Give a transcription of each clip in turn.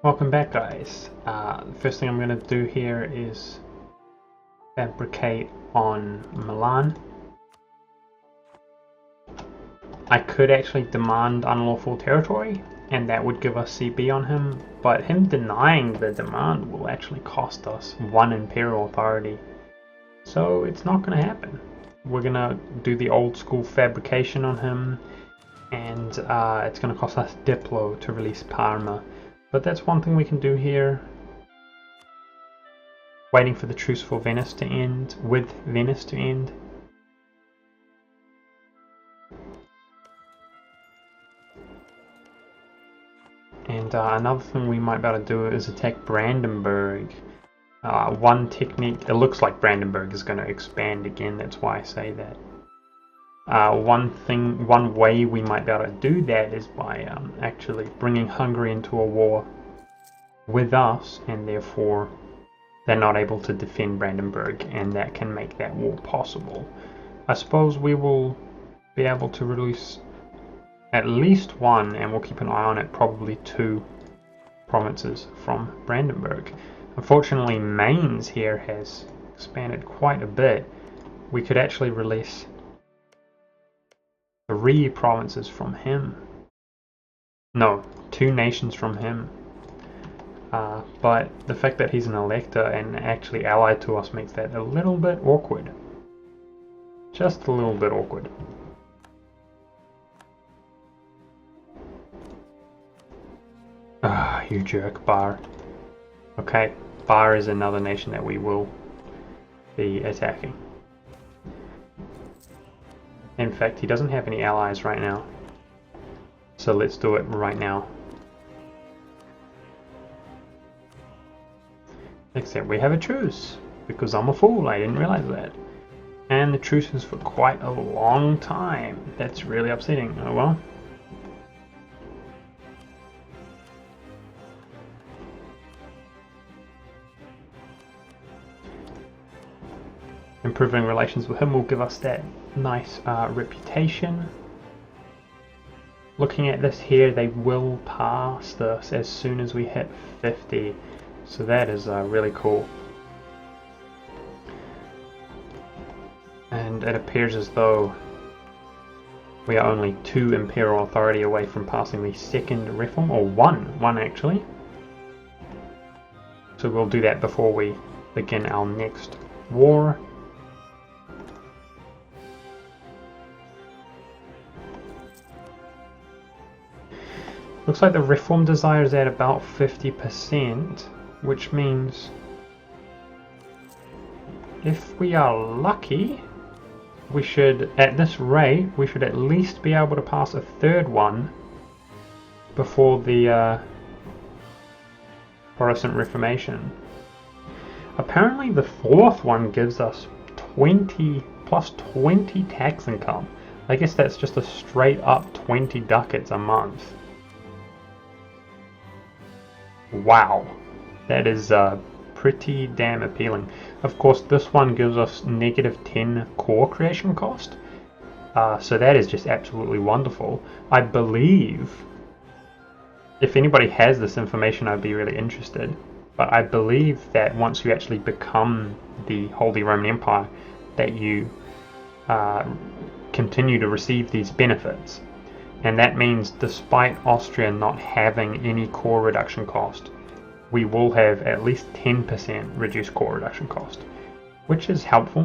Welcome back, guys. The first thing I'm going to do here is fabricate on Milan. I could actually demand unlawful territory and that would give us CB on him, but him denying the demand will actually cost us 1 imperial authority, so it's not going to happen. We're going to do the old school fabrication on him, and it's going to cost us Diplo to release Parma. But that's one thing we can do here. Waiting for the truce for Venice to end, with Venice to end. And another thing we might be able to do is attack Brandenburg. One technique, it looks like Brandenburg is going to expand again, that's why I say that. One way we might be able to do that is by actually bringing Hungary into a war with us, and therefore they're not able to defend Brandenburg, and that can make that war possible. I suppose we will be able to release at least 1, and we'll keep an eye on it, probably 2 provinces from Brandenburg. Unfortunately, Mainz here has expanded quite a bit. We could actually release 3 provinces from him. No, 2 nations from him. But the fact that he's an elector and actually allied to us makes that a little bit awkward. Just a little bit awkward. Ah, you jerk, Bar. Okay, Bar is another nation that we will be attacking. In fact, he doesn't have any allies right now, so let's do it right now. Except we have a truce, because I'm a fool, I didn't realize that. And the truce is for quite a long time. That's really upsetting. Oh well. Improving relations with him will give us that nice reputation. Looking at this here, they will pass this as soon as we hit 50, so that is really cool. And it appears as though we are only 2 imperial authority away from passing the second reform, or one actually. So we'll do that before we begin our next war. Looks like the reform desire is at about 50%, which means if we are lucky, we should, at this rate, we should at least be able to pass a 3rd one before the Protestant Reformation. Apparently the 4th one gives us 20 plus 20 tax income. I guess that's just a straight up 20 ducats a month. Wow, that is pretty damn appealing. Of course, this one gives us -10 core creation cost, so that is just absolutely wonderful. I believe, if anybody has this information, I'd be really interested, but I believe that once you actually become the Holy Roman Empire, that you continue to receive these benefits. And that means despite Austria not having any core reduction cost, we will have at least 10% reduced core reduction cost, which is helpful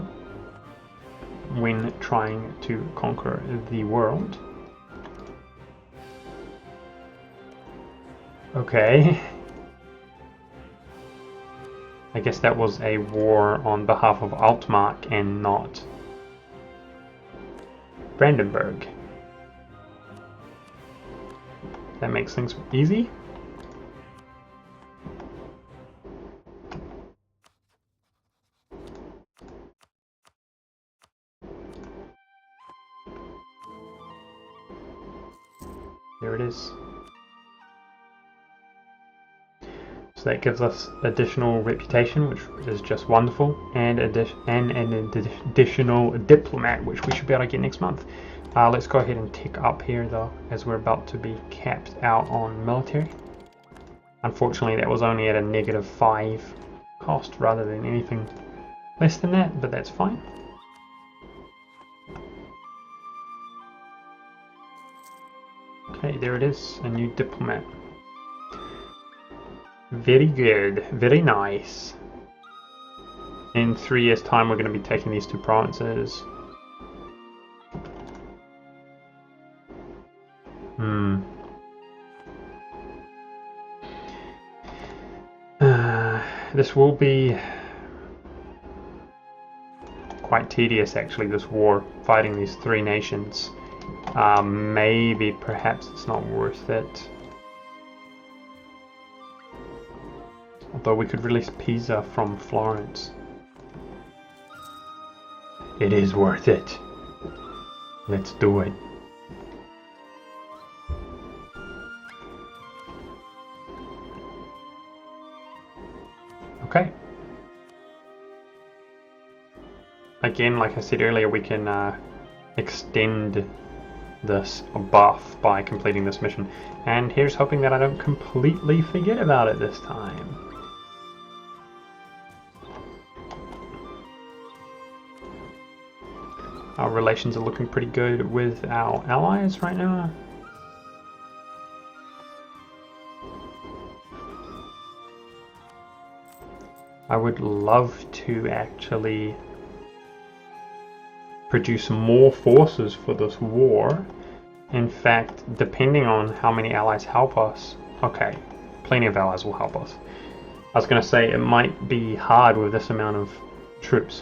when trying to conquer the world. Okay. I guess that was a war on behalf of Altmark and not Brandenburg. That makes things easy. There it is. So that gives us additional reputation, which is just wonderful, and an additional diplomat, which we should be able to get next month. Let's go ahead and tick up here though, as we're about to be capped out on military. Unfortunately, that was only at a -5 cost rather than anything less than that, but that's fine. Okay, there it is, a new diplomat. Very good, very nice. In 3 years' time, we're going to be taking these 2 provinces. This will be quite tedious, actually, this war, fighting these 3 nations. Maybe, perhaps it's not worth it. Although we could release Pisa from Florence. It is worth it. Let's do it. Okay. Again, like I said earlier, we can extend this buff by completing this mission. And here's hoping that I don't completely forget about it this time. Our relations are looking pretty good with our allies right now. I would love to actually produce more forces for this war. In fact, depending on how many allies help us. Okay, plenty of allies will help us. I was going to say it might be hard with this amount of troops.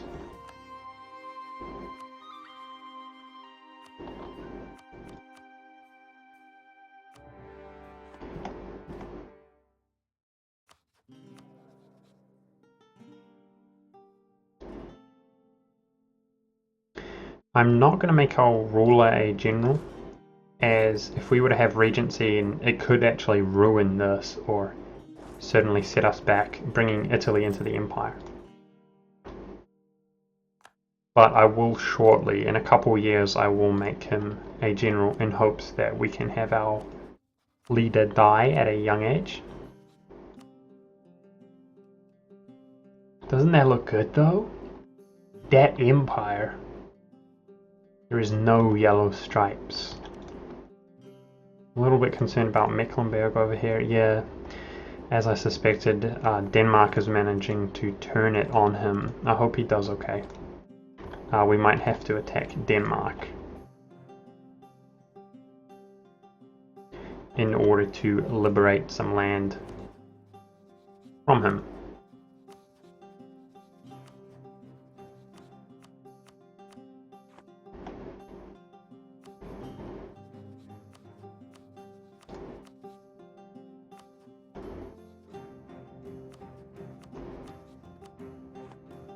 I'm not going to make our ruler a general, as if we were to have regency, and it could actually ruin this, or certainly set us back, bringing Italy into the empire. But I will shortly, in a couple of years, I will make him a general in hopes that we can have our leader die at a young age. Doesn't that look good though? That empire. There is no yellow stripes. A little bit concerned about Mecklenburg over here. Yeah, as I suspected, Denmark is managing to turn it on him. I hope he does okay. We might have to attack Denmark in order to liberate some land from him.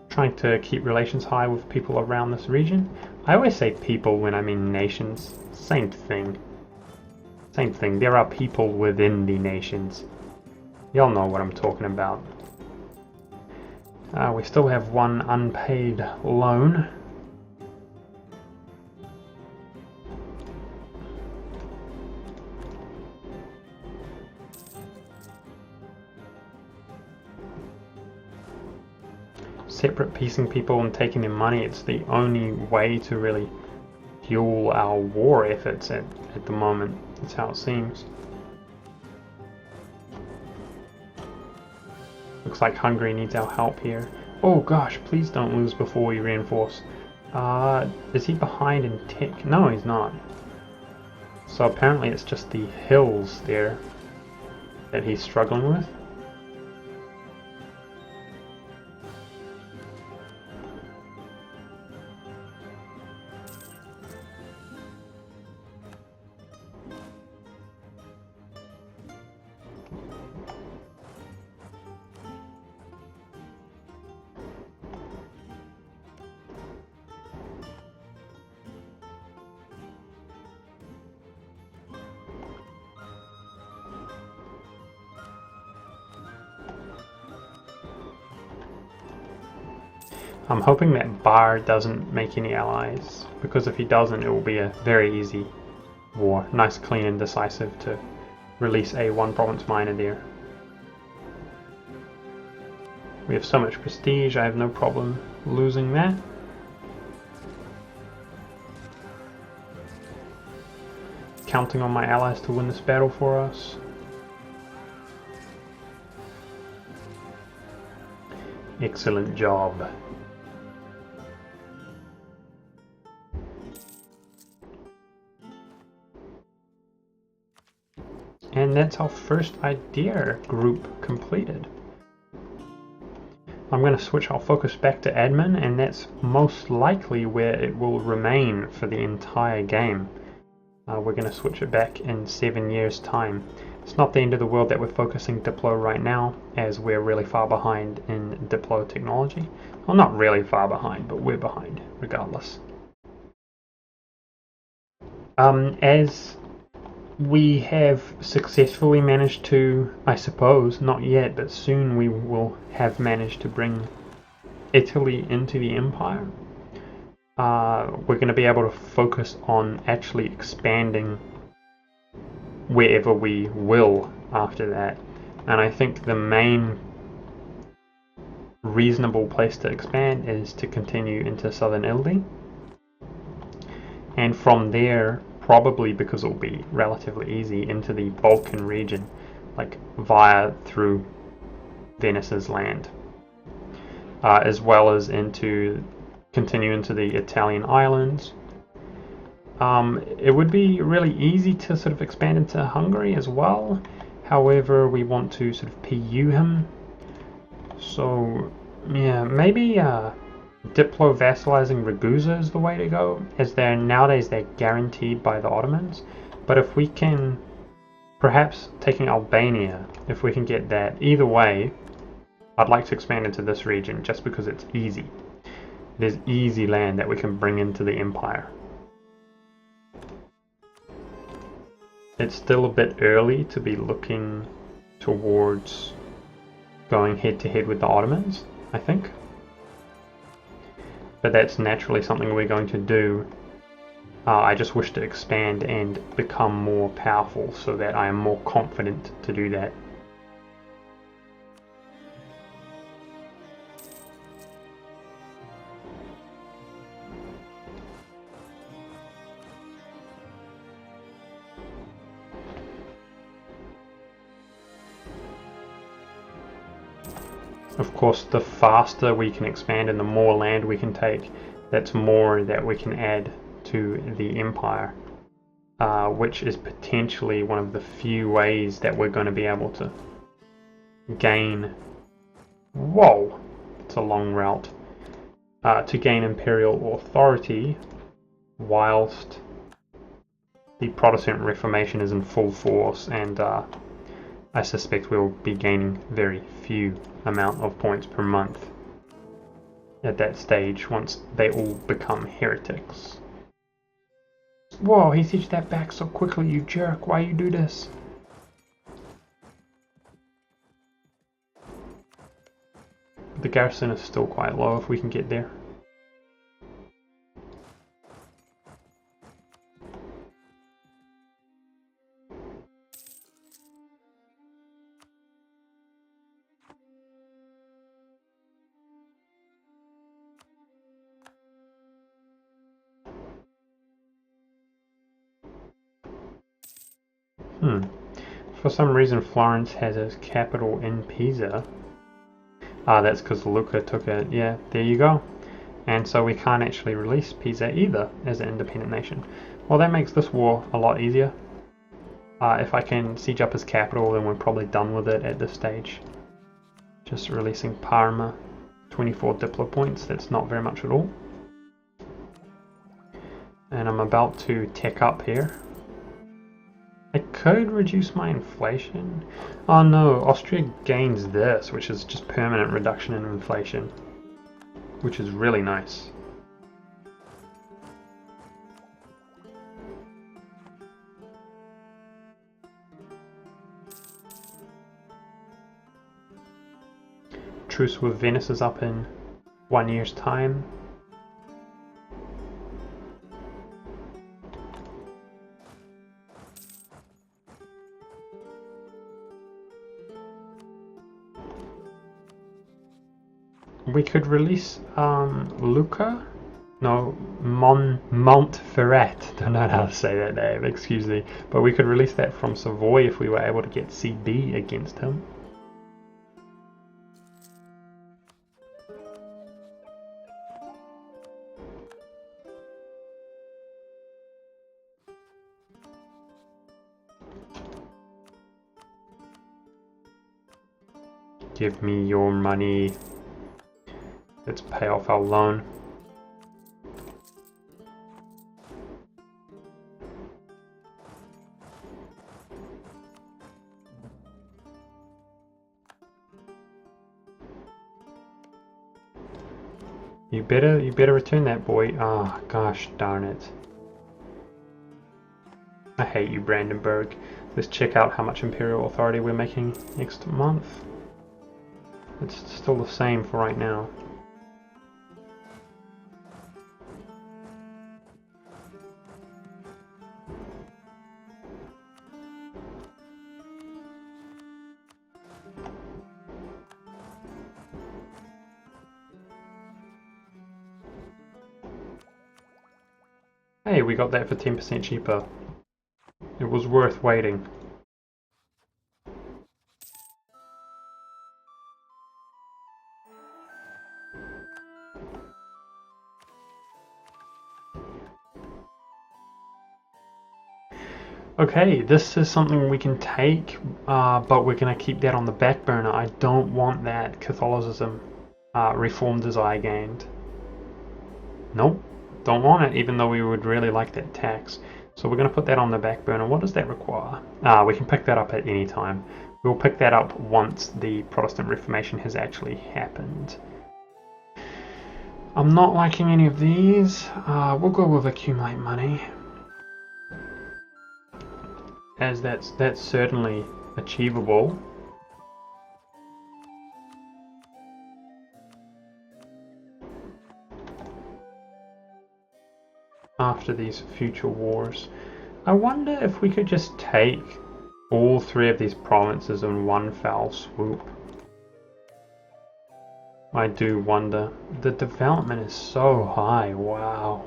Trying to keep relations high with people around this region. I always say people when I mean nations. Same thing. Same thing. There are people within the nations. Y'all know what I'm talking about. We still have one unpaid loan. Separate piecing people and taking their money, it's the only way to really fuel our war efforts at the moment. That's how it seems. Looks like Hungary needs our help here. Oh gosh, please don't lose before we reinforce. Is he behind in tech? No, he's not. So apparently it's just the hills there that he's struggling with. I'm hoping that Bar doesn't make any allies, because if he doesn't, it will be a very easy war. Nice, clean and decisive to release a 1 province minor there. We have so much prestige, I have no problem losing that. Counting on my allies to win this battle for us. Excellent job. And that's our first idea group completed. I'm going to switch our focus back to admin, and that's most likely where it will remain for the entire game. We're going to switch it back in 7 years' time. It's not the end of the world that we're focusing Diplo right now, as we're really far behind in Diplo technology. Well, not really far behind, but we're behind regardless. As we have successfully managed to, I suppose, not yet, but soon we will have managed to bring Italy into the empire. We're going to be able to focus on actually expanding wherever we will after that. And I think the main reasonable place to expand is to continue into southern Italy. And from there, probably because it'll be relatively easy, into the Balkan region, like via through Venice's land, as well as continue into the Italian islands. It would be really easy to sort of expand into Hungary as well. However, we want to sort of PU him. So yeah, maybe Diplo vassalizing Ragusa is the way to go, as nowadays they're guaranteed by the Ottomans. But if we can, perhaps taking Albania, if we can get that, either way, I'd like to expand into this region just because it's easy. There's easy land that we can bring into the empire. It's still a bit early to be looking towards going head to head with the Ottomans, I think. But that's naturally something we're going to do. I just wish to expand and become more powerful so that I am more confident to do that. Of course, the faster we can expand and the more land we can take, that's more that we can add to the empire, which is potentially one of the few ways that we're going to be able to gain, whoa, it's a long route, to gain imperial authority whilst the Protestant Reformation is in full force, and I suspect we'll be gaining very few amount of points per month at that stage once they all become heretics. Whoa, he sieged that back so quickly, you jerk. Why you do this? The garrison is still quite low if we can get there. For some reason Florence has its capital in Pisa. That's because Lucca took it. Yeah, there you go. And so we can't actually release Pisa either as an independent nation. Well, that makes this war a lot easier. If I can siege up his capital, then we're probably done with it at this stage. Just releasing Parma, 24 Diplo points, that's not very much at all. And I'm about to tech up here. I could reduce my inflation. Oh no, Austria gains this, which is just permanent reduction in inflation, which is really nice. Truce with Venice is up in 1 year's time. We could release Lucca? No, Montferrat. Don't know how to say that name, excuse me. But we could release that from Savoy if we were able to get CB against him. Give me your money. Let's pay off our loan. You better return that, boy. Ah, oh, gosh darn it. I hate you, Brandenburg. Let's check out how much Imperial Authority we're making next month. It's still the same for right now. Hey, we got that for 10% cheaper. It was worth waiting. Okay, this is something we can take, but we're going to keep that on the back burner. I don't want that Catholicism reform desire gained. Nope, don't want it, even though we would really like that tax. So we're going to put that on the back burner. What does that require? We can pick that up at any time. We'll pick that up once the Protestant Reformation has actually happened. I'm not liking any of these. We'll go with accumulate money, as that's certainly achievable. After these future wars. I wonder if we could just take all three of these provinces in one foul swoop. I do wonder. The development is so high, wow.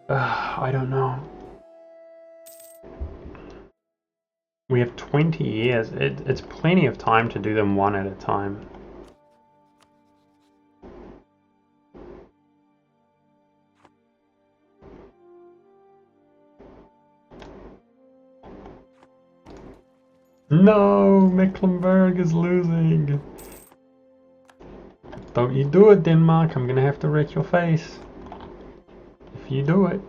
I don't know. We have 20 years. It's plenty of time to do them one at a time. No, Mecklenburg is losing. Don't you do it, Denmark. I'm gonna have to wreck your face if you do it.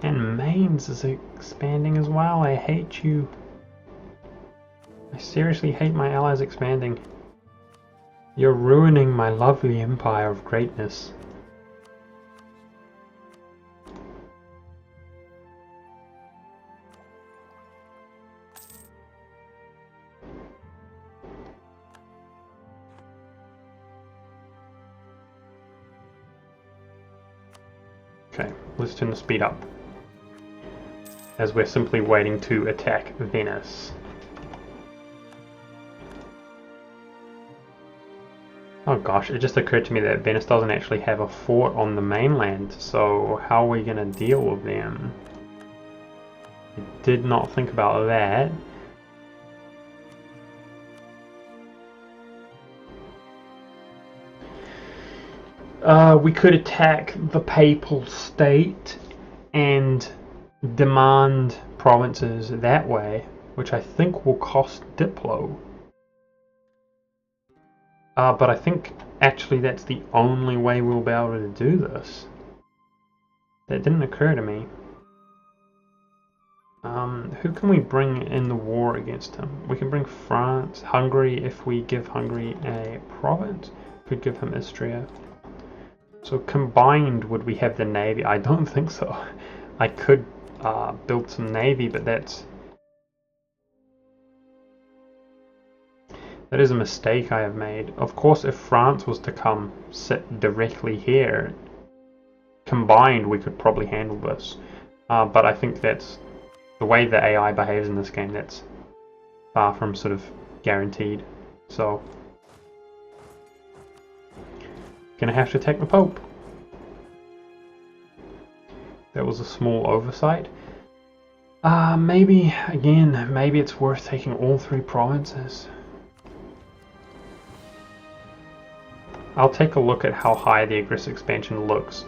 And Mainz is expanding as well. I hate you. I seriously hate my allies expanding. You're ruining my lovely empire of greatness. Okay, let's turn the speed up, as we're simply waiting to attack Venice. Oh gosh, it just occurred to me that Venice doesn't actually have a fort on the mainland, so how are we going to deal with them? I did not think about that. We could attack the Papal State and demand provinces that way, which I think will cost Diplo. But I think actually that's the only way we'll be able to do this. That didn't occur to me. Who can we bring in the war against him? We can bring France, Hungary if we give Hungary a province. Could give him Austria. So combined, would we have the navy? I don't think so. I could build some navy, but that is a mistake I have made. Of course, if France was to come sit directly here, combined we could probably handle this. But I think that's the way the AI behaves in this game, that's far from sort of guaranteed. So, gonna have to take the Pope. That was a small oversight. Maybe, again, maybe it's worth taking all 3 provinces. I'll take a look at how high the aggressive expansion looks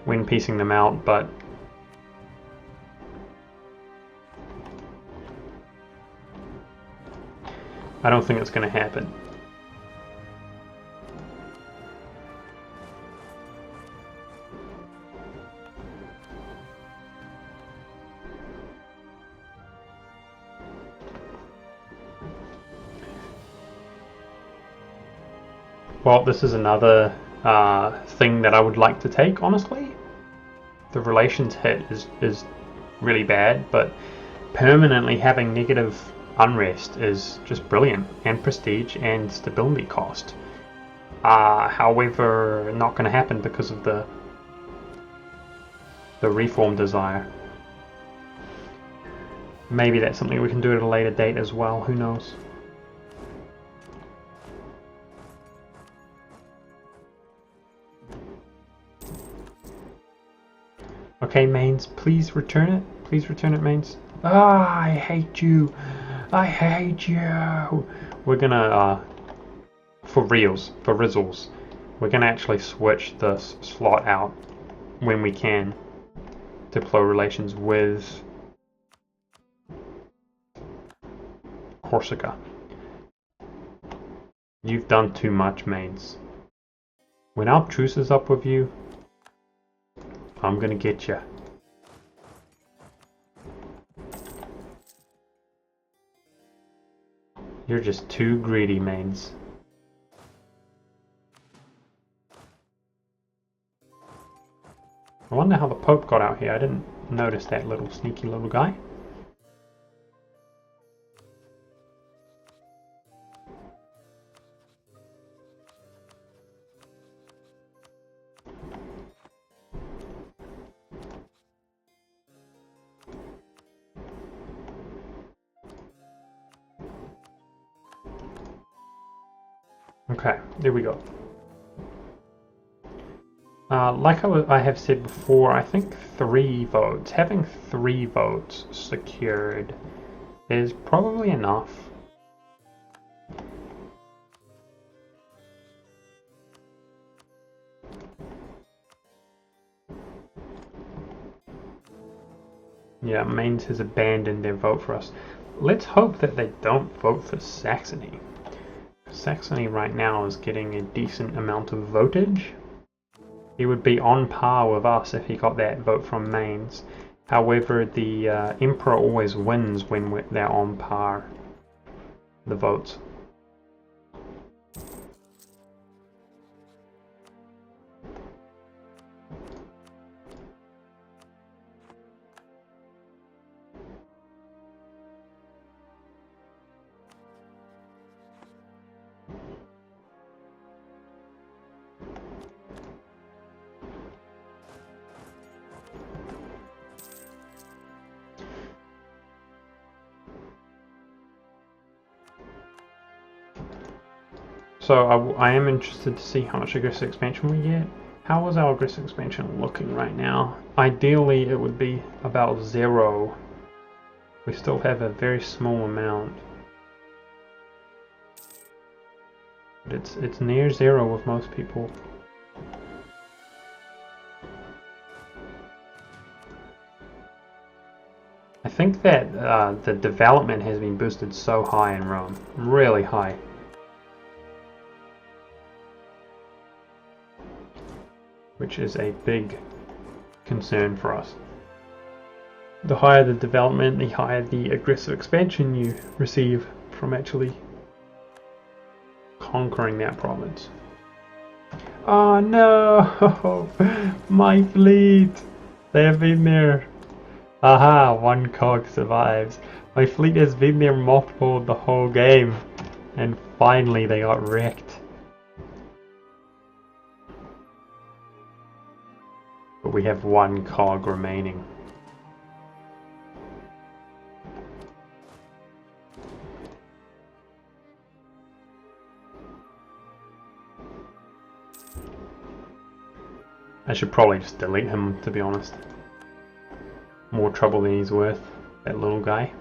when piecing them out, but I don't think it's going to happen. Well, this is another thing that I would like to take, honestly. The relations hit is really bad, but permanently having negative unrest is just brilliant, and prestige and stability cost. However, not going to happen because of the reform desire. Maybe that's something we can do at a later date as well, who knows. Okay, Mains, please return it. Please return it, Mains. Ah, I hate you. I hate you. We're gonna, for reals, for rizzles, we're gonna actually switch this slot out when we can to deploy relations with Corsica. You've done too much, Mains. When our truce is up with you, I'm gonna get you. You're just too greedy, Mains. I wonder how the Pope got out here. I didn't notice that little sneaky little guy. Okay, there we go. Like I have said before, I think 3 votes, having 3 votes secured is probably enough. Yeah, Mainz has abandoned their vote for us. Let's hope that they don't vote for Saxony. Saxony right now is getting a decent amount of votage. He would be on par with us if he got that vote from Mainz. However, the Emperor always wins when they're on par, the votes. So I am interested to see how much aggressive expansion we get. How is our aggressive expansion looking right now? Ideally it would be about 0. We still have a very small amount. But it's near 0 with most people. I think that the development has been boosted so high in Rome. Really high. Which is a big concern for us. The higher the development, the higher the aggressive expansion you receive from actually conquering that province. Oh no! My fleet! They have been there. Aha! 1 cog survives. My fleet has been there multiple the whole game. And finally they got wrecked. But we have 1 cog remaining. I should probably just delete him, to be honest. More trouble than he's worth, that little guy.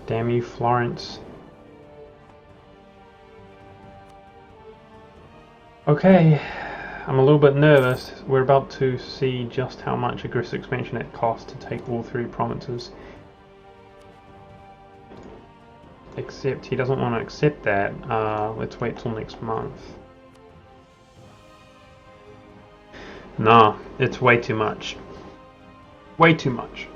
Damn you, Florence. Okay, I'm a little bit nervous. We're about to see just how much aggressive expansion it costs to take all 3 provinces. Except he doesn't want to accept that. Let's wait till next month. Nah, it's way too much. Way too much.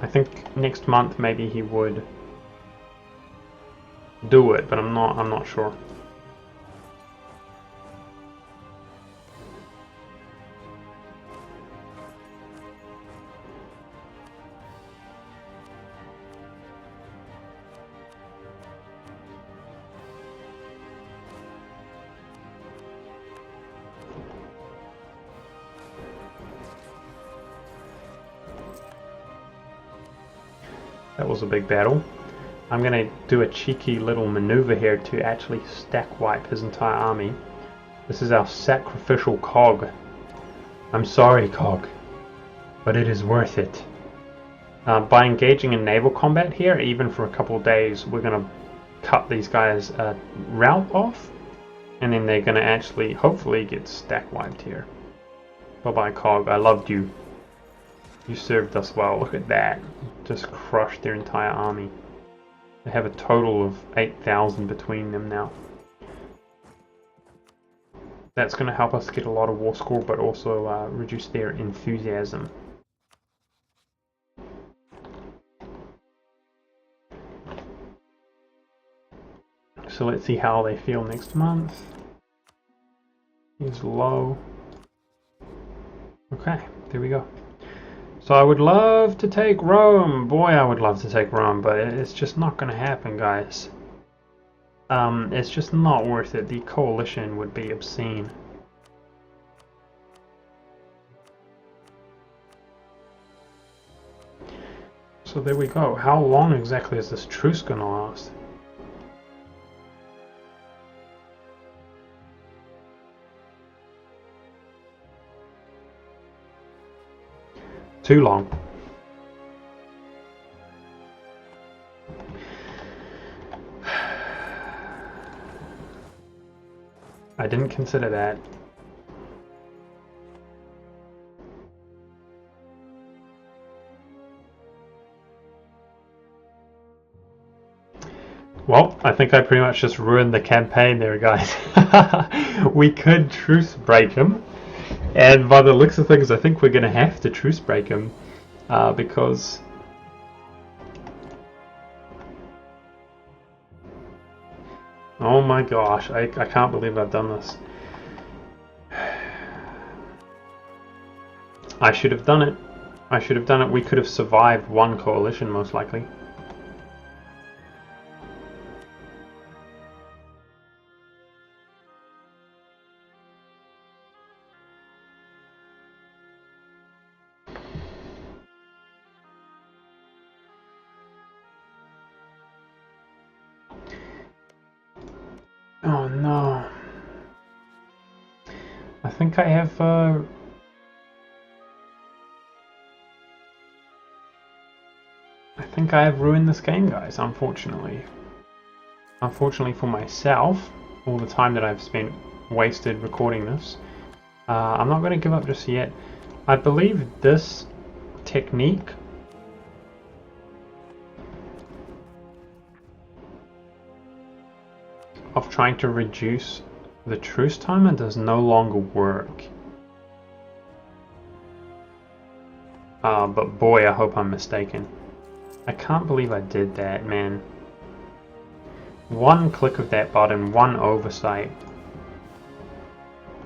I think next month maybe he would do it, but I'm not sure. That was a big battle. I'm going to do a cheeky little maneuver here to actually stack wipe his entire army. This is our sacrificial cog. I'm sorry, cog, but it is worth it. By engaging in naval combat here, even for a couple of days, we're going to cut these guys' route off, and then they're going to actually, hopefully, get stack wiped here. Bye-bye, cog. I loved you. You served us well. Look at that. Just crushed their entire army. They have a total of 8,000 between them now. That's going to help us get a lot of war score, but also reduce their enthusiasm. So let's see how they feel next month. He's low. Okay, there we go. So I would love to take Rome. Boy, I would love to take Rome, but it's just not going to happen, guys. It's just not worth it. The coalition would be obscene. So there we go. How long exactly is this truce going to last? Too long. I didn't consider that. Well, I think I pretty much just ruined the campaign there, guys. We could truce break him. And by the looks of things, I think we're going to have to truce break him because oh my gosh, I can't believe I've done this. I should have done it. I should have done it. We could have survived one coalition, most likely. Oh no. I think I have ruined this game, guys, unfortunately. Unfortunately for myself, all the time that I've spent wasted recording this. I'm not going to give up just yet. I believe this technique of trying to reduce the truce timer does no longer work. But boy, I hope I'm mistaken. I can't believe I did that, man. One click of that button, one oversight,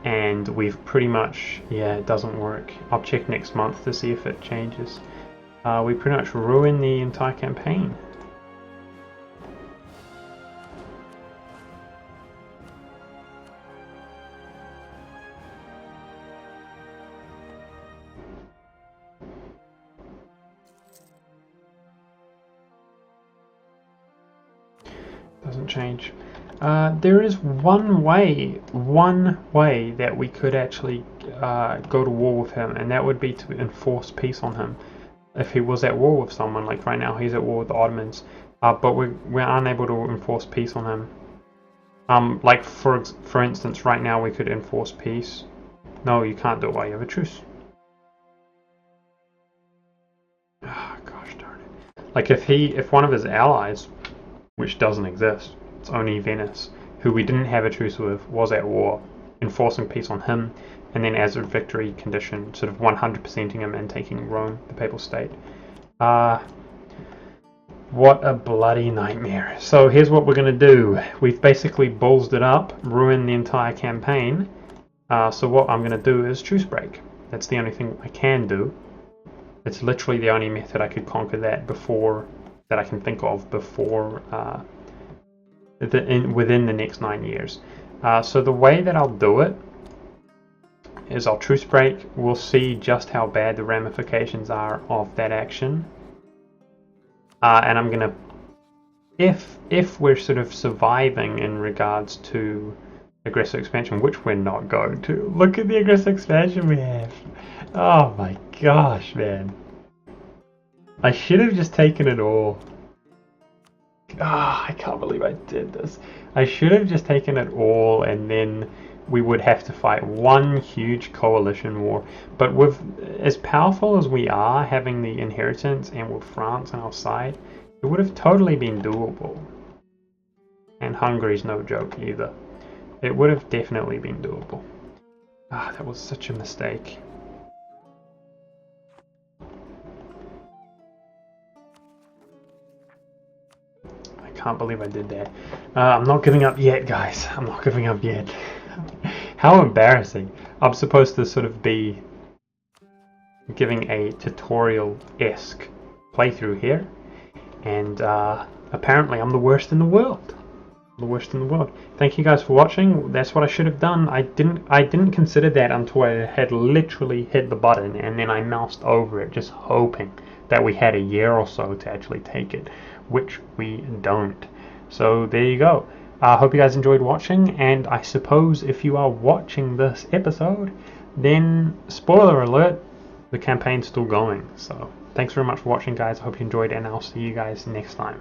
and we've pretty much, yeah, it doesn't work. I'll check next month to see if it changes. We pretty much ruined the entire campaign. Doesn't change. There is one way that we could actually go to war with him, and that would be to enforce peace on him. If he was at war with someone, like right now he's at war with the Ottomans, but we're unable to enforce peace on him. Like for instance, right now we could enforce peace. No, you can't do it while you have a truce. Ah, gosh darn it! Like if one of his allies, which doesn't exist, it's only Venice, who we didn't have a truce with, was at war, enforcing peace on him, and then as a victory condition, sort of 100%ing him and taking Rome, the Papal State. What a bloody nightmare. So here's what we're going to do. We've basically ballsed it up, ruined the entire campaign. So what I'm going to do is truce break. That's the only thing I can do. It's literally the only method I could conquer that that I can think of before within the next 9 years. So the way that I'll do it is I'll truce break. We'll see just how bad the ramifications are of that action. And I'm gonna, if we're sort of surviving in regards to aggressive expansion, which we're not going to. Look at the aggressive expansion we have. Oh my gosh, man. I should have just taken it all. I can't believe I did this. I should have just taken it all, and then we would have to fight one huge coalition war. But with as powerful as we are, having the inheritance and with France on our side, it would have totally been doable. And Hungary's no joke either. It would have definitely been doable. That was such a mistake. I can't believe I did that. I'm not giving up yet, guys. I'm not giving up yet. How embarrassing. I'm supposed to sort of be giving a tutorial-esque playthrough here, and apparently I'm the worst in the world. The worst in the world. Thank you guys for watching. That's what I should have done. I didn't consider that until I had literally hit the button, and then I moused over it, just hoping that we had a year or so to actually take it, which we don't. So there you go. I hope you guys enjoyed watching, and I suppose if you are watching this episode, then spoiler alert, the campaign's still going. So thanks very much for watching, guys. I hope you enjoyed, and I'll see you guys next time.